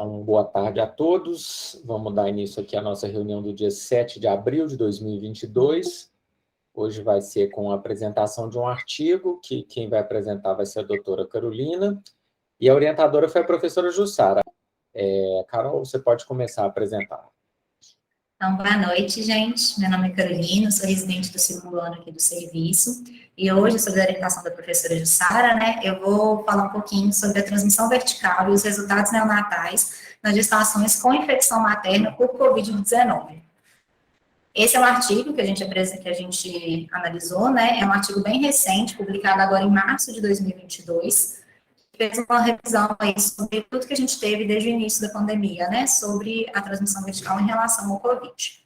Então, boa tarde a todos. Vamos dar início aqui à nossa reunião do dia 7 de abril de 2022. Hoje vai ser com a apresentação de um artigo, que quem vai apresentar vai ser a doutora Carolina, e a orientadora foi a professora Jussara. Carol, você pode começar a apresentar. Então, boa noite, gente. Meu nome é Carolina, sou residente do segundo ano aqui do serviço, e hoje, sob a orientação da professora Jussara, eu vou falar um pouquinho sobre a transmissão vertical e os resultados neonatais nas gestações com infecção materna por Covid-19. Esse é um artigo que a gente analisou, é um artigo bem recente, publicado agora em março de 2022, fez uma revisão aí sobre tudo que a gente teve desde o início da pandemia, sobre a transmissão vertical em relação ao Covid.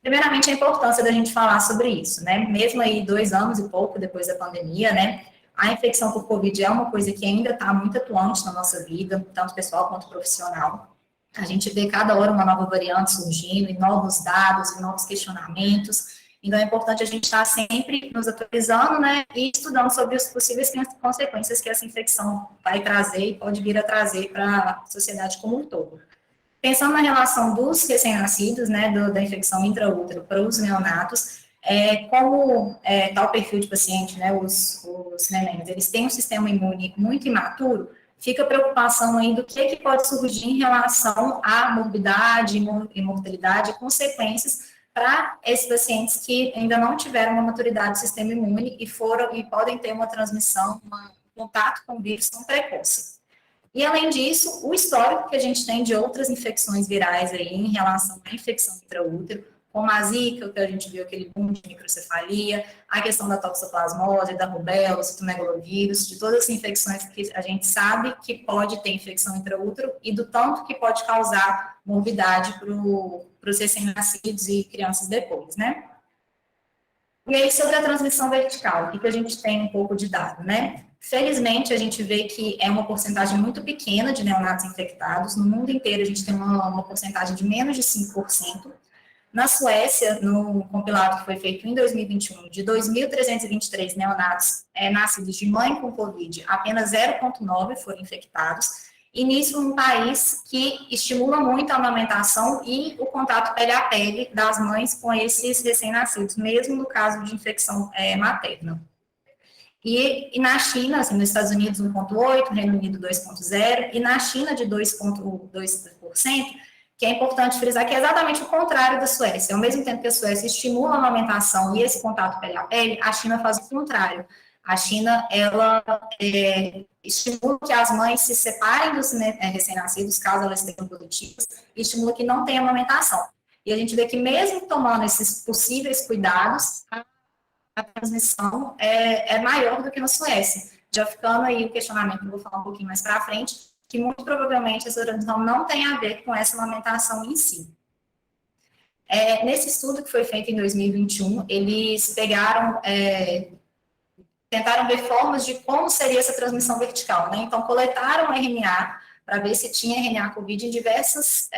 Primeiramente, a importância da gente falar sobre isso, mesmo aí 2 anos e pouco depois da pandemia, a infecção por Covid é uma coisa que ainda está muito atuante na nossa vida, tanto pessoal quanto profissional. A gente vê cada hora uma nova variante surgindo, e novos dados, e novos questionamentos. Então, é importante a gente estar sempre nos atualizando, e estudando sobre as possíveis consequências que essa infecção vai trazer e pode vir a trazer para a sociedade como um todo. Pensando na relação dos recém-nascidos, da infecção intraútero para os neonatos, como está o perfil de paciente, os nenéns, eles têm um sistema imune muito imaturo, fica a preocupação aí do que pode surgir em relação à morbidade e mortalidade e consequências para esses pacientes que ainda não tiveram uma maturidade do sistema imune e podem ter uma transmissão, um contato com o vírus tão precoce. E, além disso, o histórico que a gente tem de outras infecções virais aí em relação à infecção intraútero, como a zika, que a gente viu aquele boom de microcefalia, a questão da toxoplasmose, da rubéola, citomegalovírus, de todas as infecções que a gente sabe que pode ter infecção intraútero e do tanto que pode causar morbidade para os recém-nascidos e crianças depois, E aí, sobre a transmissão vertical, o que a gente tem um pouco de dado, Felizmente, a gente vê que é uma porcentagem muito pequena de neonatos infectados. No mundo inteiro, a gente tem uma porcentagem de menos de 5%. Na Suécia, no compilado que foi feito em 2021, de 2.323 neonatos nascidos de mãe com Covid, apenas 0,9 foram infectados. E nisso, um país que estimula muito a amamentação e o contato pele a pele das mães com esses recém-nascidos, mesmo no caso de infecção materna. E na China, nos Estados Unidos, 1,8%, Reino Unido, 2,0%, e na China, de 2,2%, que é importante frisar que é exatamente o contrário da Suécia. Ao mesmo tempo que a Suécia estimula a amamentação e esse contato pele a pele, a China faz o contrário. A China, ela estimula que as mães se separem dos recém-nascidos, caso elas estejam positivas, e estimula que não tenha amamentação. E a gente vê que mesmo tomando esses possíveis cuidados, a transmissão é maior do que na Suécia. Já ficando aí o questionamento, que eu vou falar um pouquinho mais para frente, que muito provavelmente essa transmissão não tem a ver com essa amamentação em si. Nesse estudo que foi feito em 2021, eles tentaram ver formas de como seria essa transmissão vertical, Então, coletaram RNA para ver se tinha RNA COVID em diversas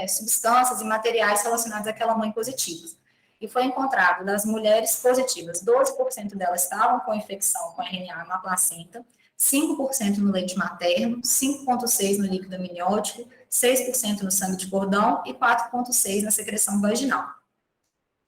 substâncias e materiais relacionados àquela mãe positiva. E foi encontrado das mulheres positivas, 12% delas estavam com infecção com RNA na placenta, 5% no leite materno, 5,6% no líquido amniótico, 6% no sangue de cordão e 4,6% na secreção vaginal.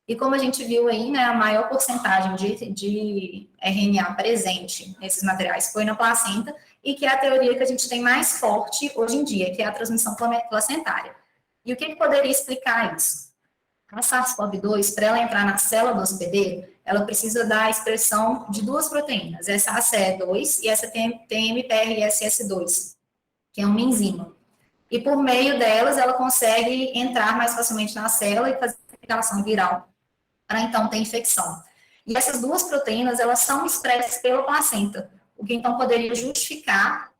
E como a gente viu aí, a maior porcentagem de RNA presente nesses materiais foi na placenta, e que é a teoria que a gente tem mais forte hoje em dia, que é a transmissão placentária. E o que poderia explicar isso? A SARS-CoV-2, para ela entrar na célula do hospedeiro, ela precisa da expressão de 2 proteínas, essa ACE2 e essa TMPRSS2, que é uma enzima. E por meio delas, ela consegue entrar mais facilmente na célula e fazer a replicação viral, para então ter infecção. E essas 2 proteínas, elas são expressas pela placenta, o que então poderia justificar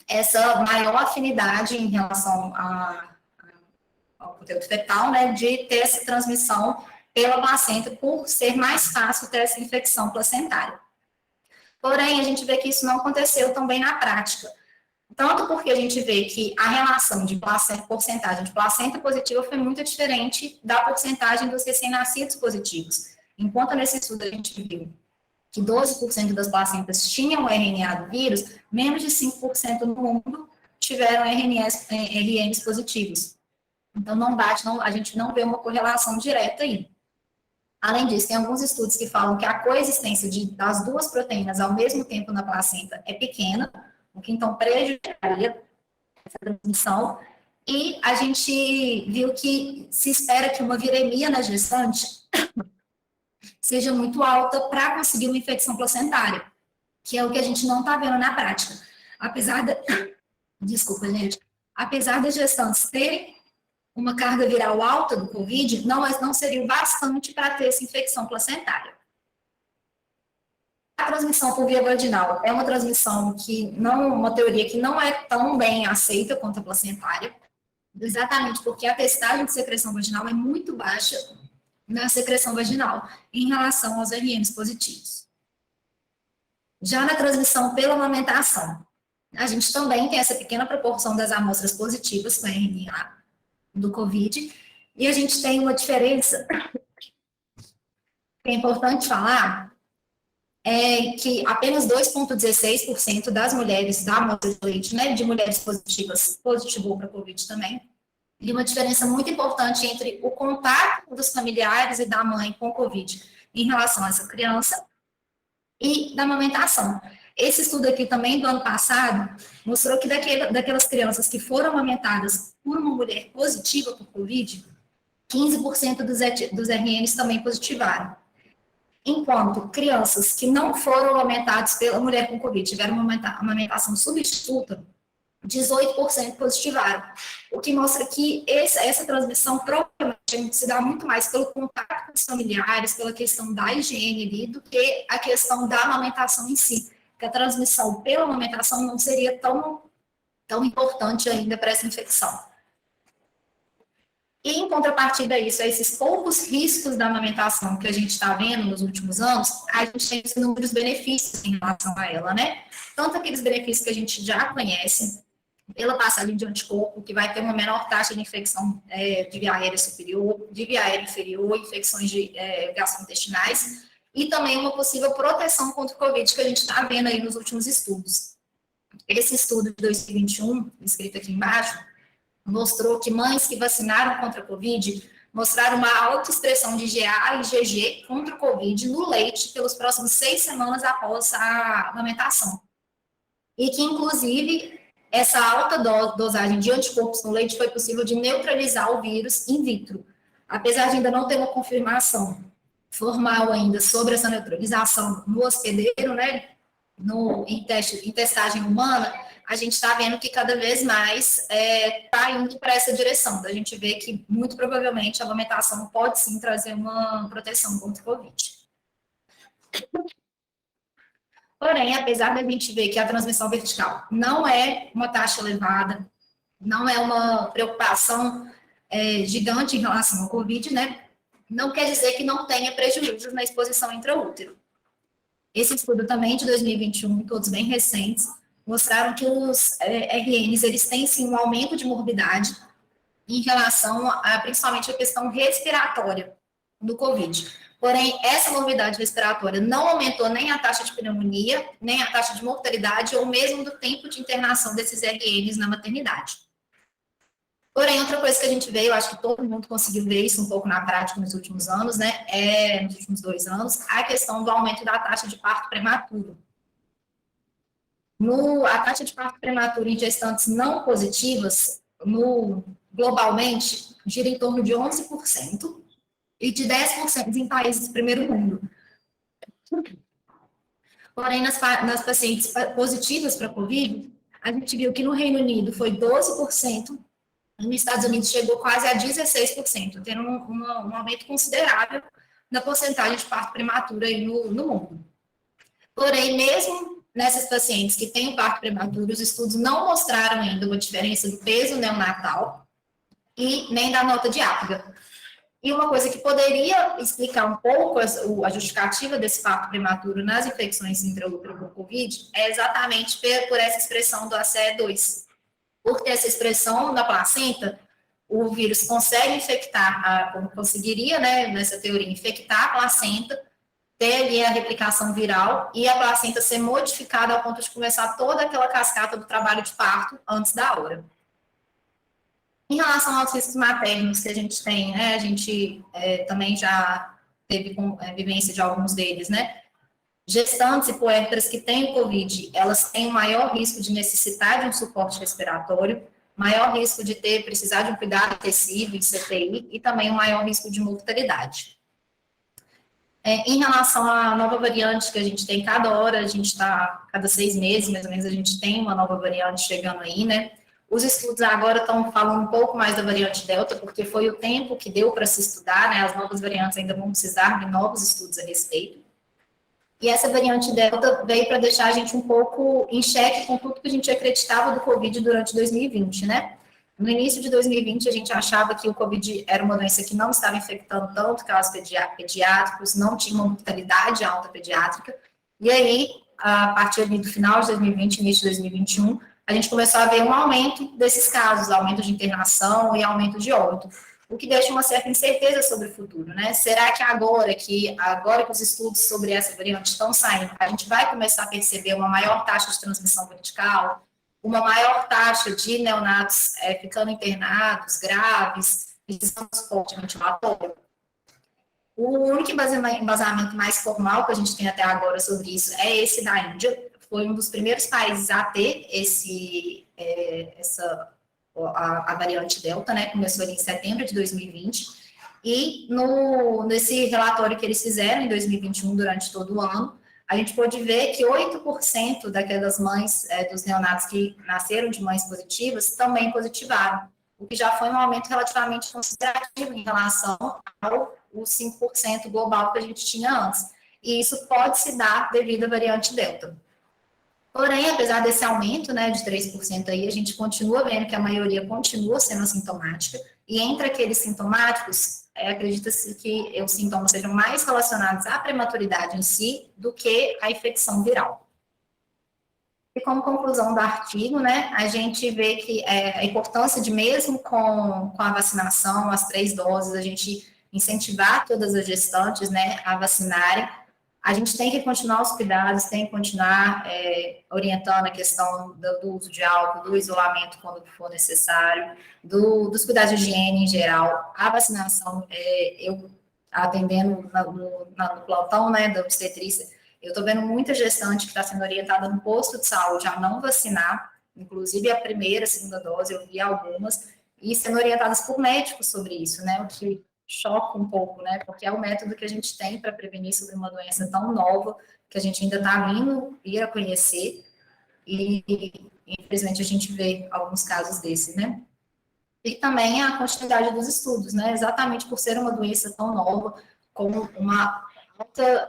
essa maior afinidade em relação ao conteúdo fetal, de ter essa transmissão pela placenta, por ser mais fácil ter essa infecção placentária. Porém, a gente vê que isso não aconteceu também na prática. Tanto porque a gente vê que a relação de porcentagem de placenta positiva foi muito diferente da porcentagem dos recém-nascidos positivos. Enquanto nesse estudo a gente viu que 12% das placentas tinham o RNA do vírus, menos de 5% no mundo tiveram RNs positivos. Então, a gente não vê uma correlação direta aí. Além disso, tem alguns estudos que falam que a coexistência das duas proteínas ao mesmo tempo na placenta é pequena, o que então prejudicaria essa transmissão. E a gente viu que se espera que uma viremia na gestante seja muito alta para conseguir uma infecção placentária, que é o que a gente não está vendo na prática. Desculpa, gente. Apesar das gestantes terem uma carga viral alta do COVID, não seria o bastante para ter essa infecção placentária. A transmissão por via vaginal é uma transmissão uma teoria que não é tão bem aceita quanto a placentária, exatamente porque a testagem de secreção vaginal é muito baixa na secreção vaginal em relação aos RNs positivos. Já na transmissão pela amamentação, a gente também tem essa pequena proporção das amostras positivas com RNA do COVID, e a gente tem uma diferença que é importante falar, é que apenas 2,16% das mulheres da amostra de leite, né, de mulheres positivas, positivou para COVID também, e uma diferença muito importante entre o contato dos familiares e da mãe com COVID em relação a essa criança e da amamentação. Esse estudo aqui também do ano passado mostrou que daquelas crianças que foram amamentadas por uma mulher positiva por COVID, 15% dos RNs também positivaram. Enquanto crianças que não foram amamentadas pela mulher com COVID tiveram uma amamentação substituta, 18% positivaram. O que mostra que essa transmissão provavelmente se dá muito mais pelo contato com os familiares, pela questão da higiene ali, do que a questão da amamentação em si. Que a transmissão pela amamentação não seria tão importante ainda para essa infecção. E, em contrapartida a isso, a esses poucos riscos da amamentação que a gente está vendo nos últimos anos, a gente tem esses inúmeros benefícios em relação a ela, né? Tanto aqueles benefícios que a gente já conhece, pela passagem de anticorpo, que vai ter uma menor taxa de infecção de via aérea superior, de via aérea inferior, infecções gastrointestinais, e também uma possível proteção contra o COVID, que a gente está vendo aí nos últimos estudos. Esse estudo de 2021, escrito aqui embaixo, mostrou que mães que vacinaram contra a COVID mostraram uma alta expressão de GA e GG contra o COVID no leite pelos próximos 6 semanas após a amamentação. E que, inclusive, essa alta dosagem de anticorpos no leite foi possível de neutralizar o vírus in vitro. Apesar de ainda não ter uma confirmação formal ainda sobre essa neutralização no hospedeiro, né, em testagem humana, a gente está vendo que cada vez mais está indo para essa direção. A gente vê que, muito provavelmente, a amamentação pode sim trazer uma proteção contra o COVID. Porém, apesar da gente ver que a transmissão vertical não é uma taxa elevada, não é uma preocupação gigante em relação ao COVID, né? Não quer dizer que não tenha prejuízos na exposição intraútero. Esse estudo também de 2021, todos bem recentes, mostraram que os RNs, eles têm sim um aumento de morbidade em relação principalmente à questão respiratória do COVID. Porém, essa morbidade respiratória não aumentou nem a taxa de pneumonia, nem a taxa de mortalidade, ou mesmo do tempo de internação desses RNs na maternidade. Porém, outra coisa que a gente vê, eu acho que todo mundo conseguiu ver isso um pouco na prática nos últimos anos, né, nos últimos 2 anos, a questão do aumento da taxa de parto prematuro. A taxa de parto prematuro em gestantes não positivas, globalmente, gira em torno de 11% e de 10% em países do primeiro mundo. Porém, nas pacientes positivas para COVID, a gente viu que no Reino Unido foi 12%, nos Estados Unidos chegou quase a 16%, tendo um aumento considerável na porcentagem de parto prematuro aí no mundo. Porém, mesmo nessas pacientes que têm parto prematuro, os estudos não mostraram ainda uma diferença do peso neonatal e nem da nota de Apgar. E uma coisa que poderia explicar um pouco a justificativa desse parto prematuro nas infecções intraútero por COVID é exatamente por essa expressão do ACE2. Por ter essa expressão na placenta, o vírus consegue infectar, conseguiria, né, nessa teoria, infectar a placenta ter ali a replicação viral e a placenta ser modificada ao ponto de começar toda aquela cascata do trabalho de parto antes da hora. Em relação aos riscos maternos que a gente tem, né, a gente também já teve vivência de alguns deles, né? Gestantes e puérperas que têm o COVID, elas têm maior risco de necessitar de um suporte respiratório, maior risco de precisar de um cuidado intensivo em CTI e também um maior risco de mortalidade. Em relação à nova variante que a gente tem cada hora, a gente está, cada 6 meses, mais ou menos, a gente tem uma nova variante chegando aí, né? Os estudos agora estão falando um pouco mais da variante Delta, porque foi o tempo que deu para se estudar, né? As novas variantes ainda vão precisar de novos estudos a respeito. E essa variante Delta veio para deixar a gente um pouco em xeque com tudo que a gente acreditava do Covid durante 2020, né? No início de 2020, a gente achava que o Covid era uma doença que não estava infectando tanto casos pediátricos, não tinha uma mortalidade alta pediátrica. E aí, a partir do final de 2020, início de 2021, a gente começou a ver um aumento desses casos, aumento de internação e aumento de óbito, o que deixa uma certa incerteza sobre o futuro, né? Será que agora que os estudos sobre essa variante estão saindo, a gente vai começar a perceber uma maior taxa de transmissão vertical, uma maior taxa de neonatos ficando internados, graves, precisando de suporte ventilatório? O único embasamento mais formal que a gente tem até agora sobre isso é esse da Índia. Foi um dos primeiros países a ter a variante Delta, né? Começou ali em setembro de 2020. E nesse relatório que eles fizeram em 2021, durante todo o ano, a gente pôde ver que 8% daquelas mães, dos neonatos que nasceram de mães positivas, também positivaram, o que já foi um aumento relativamente considerável em relação ao 5% global que a gente tinha antes. E isso pode se dar devido à variante Delta. Porém, apesar desse aumento, né, de 3% aí, a gente continua vendo que a maioria continua sendo assintomática, e entre aqueles sintomáticos, acredita-se que os sintomas sejam mais relacionados à prematuridade em si do que à infecção viral. E como conclusão do artigo, né, a gente vê que a importância de, mesmo com a vacinação, as 3 doses, a gente incentivar todas as gestantes, né, a vacinarem. A gente tem que continuar os cuidados, tem que continuar orientando a questão do uso de álcool, do isolamento quando for necessário, dos cuidados de higiene em geral. A vacinação, eu atendendo no plantão, né, da obstetrícia, eu estou vendo muita gestante que está sendo orientada no posto de saúde a não vacinar, inclusive a primeira, a segunda dose, eu vi algumas, e sendo orientadas por médicos sobre isso, né, o que choca um pouco, né, porque é o método que a gente tem para prevenir sobre uma doença tão nova, que a gente ainda está vindo ir a conhecer, e infelizmente a gente vê alguns casos desses, né. E também a continuidade dos estudos, né, exatamente por ser uma doença tão nova, com uma alta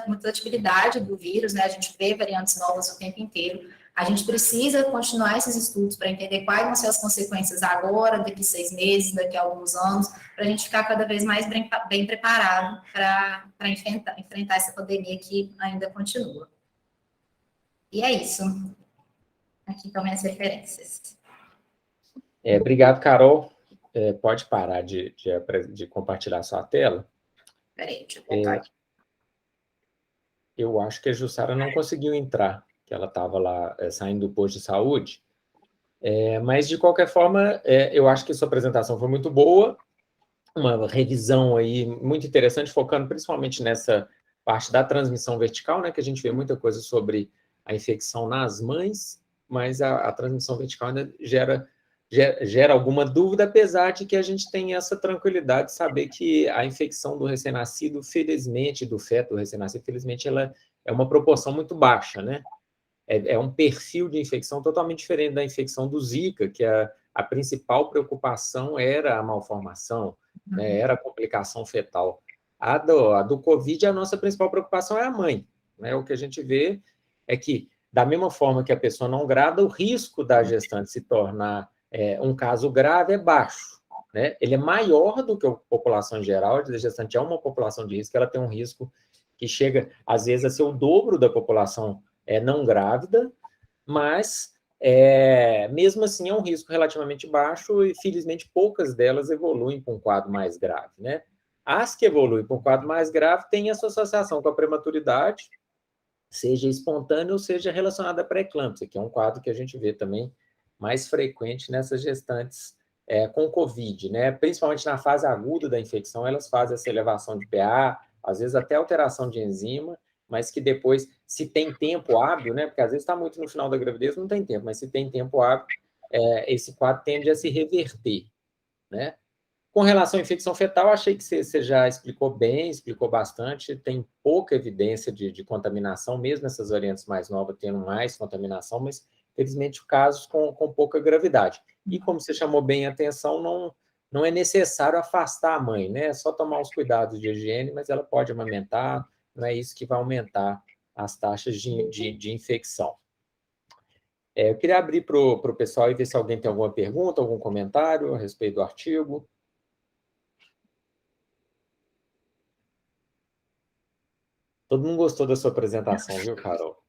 mutabilidade do vírus, né, a gente vê variantes novas o tempo inteiro, a gente precisa continuar esses estudos para entender quais vão ser as consequências agora, daqui 6 meses, daqui a alguns anos, para a gente ficar cada vez mais bem preparado para enfrentar essa pandemia que ainda continua. E é isso. Aqui estão minhas referências. Obrigado, Carol. Pode parar de compartilhar sua tela. Peraí, deixa eu voltar aqui. Eu acho que a Jussara não conseguiu entrar, que ela estava lá saindo do posto de saúde. Mas, de qualquer forma, eu acho que sua apresentação foi muito boa, uma revisão aí muito interessante, focando principalmente nessa parte da transmissão vertical, né, que a gente vê muita coisa sobre a infecção nas mães, mas a transmissão vertical ainda gera alguma dúvida, apesar de que a gente tem essa tranquilidade de saber que a infecção do recém-nascido, felizmente, do feto recém-nascido, felizmente, ela é uma proporção muito baixa, né? É um perfil de infecção totalmente diferente da infecção do Zika, que a principal preocupação era a malformação, né? Era a complicação fetal. A do Covid, a nossa principal preocupação é a mãe, né? O que a gente vê é que, da mesma forma que a pessoa não grávida, o risco da gestante se tornar um caso grave é baixo, né? Ele é maior do que a população em geral. A gestante é uma população de risco, ela tem um risco que chega, às vezes, a ser o dobro da população não grávida, mas, mesmo assim, é um risco relativamente baixo e, felizmente, poucas delas evoluem para um quadro mais grave, né? As que evoluem para um quadro mais grave têm essa associação com a prematuridade, seja espontânea ou seja relacionada à pré-eclâmpsia, que é um quadro que a gente vê também mais frequente nessas gestantes com Covid, né? Principalmente na fase aguda da infecção, elas fazem essa elevação de pH, às vezes até alteração de enzima, mas que depois, se tem tempo hábil, né? Porque às vezes está muito no final da gravidez, não tem tempo, mas se tem tempo hábil, esse quadro tende a se reverter, né? Com relação à infecção fetal, achei que você já explicou bem, explicou bastante, tem pouca evidência de contaminação, mesmo essas variantes mais novas tendo mais contaminação, mas, felizmente, casos com pouca gravidade. E, como você chamou bem a atenção, não é necessário afastar a mãe, né? É só tomar os cuidados de higiene, mas ela pode amamentar, não é isso que vai aumentar as taxas de infecção. Eu queria abrir para o pessoal e ver se alguém tem alguma pergunta, algum comentário a respeito do artigo. Todo mundo gostou da sua apresentação, viu, Carol?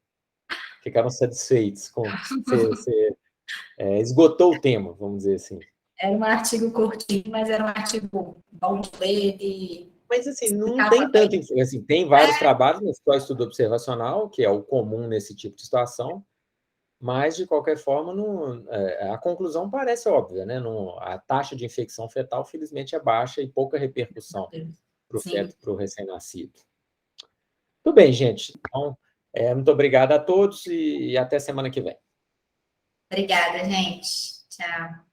Ficaram satisfeitos com... Você esgotou o tema, vamos dizer assim. Era um artigo curtinho, mas era um artigo bom de ler, Mas, assim, não tem tanto... Assim, tem vários trabalhos, mas só estudo observacional, que é o comum nesse tipo de situação, mas, de qualquer forma, a conclusão parece óbvia, né? A taxa de infecção fetal, felizmente, é baixa e pouca repercussão para o feto, para o recém-nascido. Tudo bem, gente. Então, muito obrigado a todos e até semana que vem. Obrigada, gente. Tchau.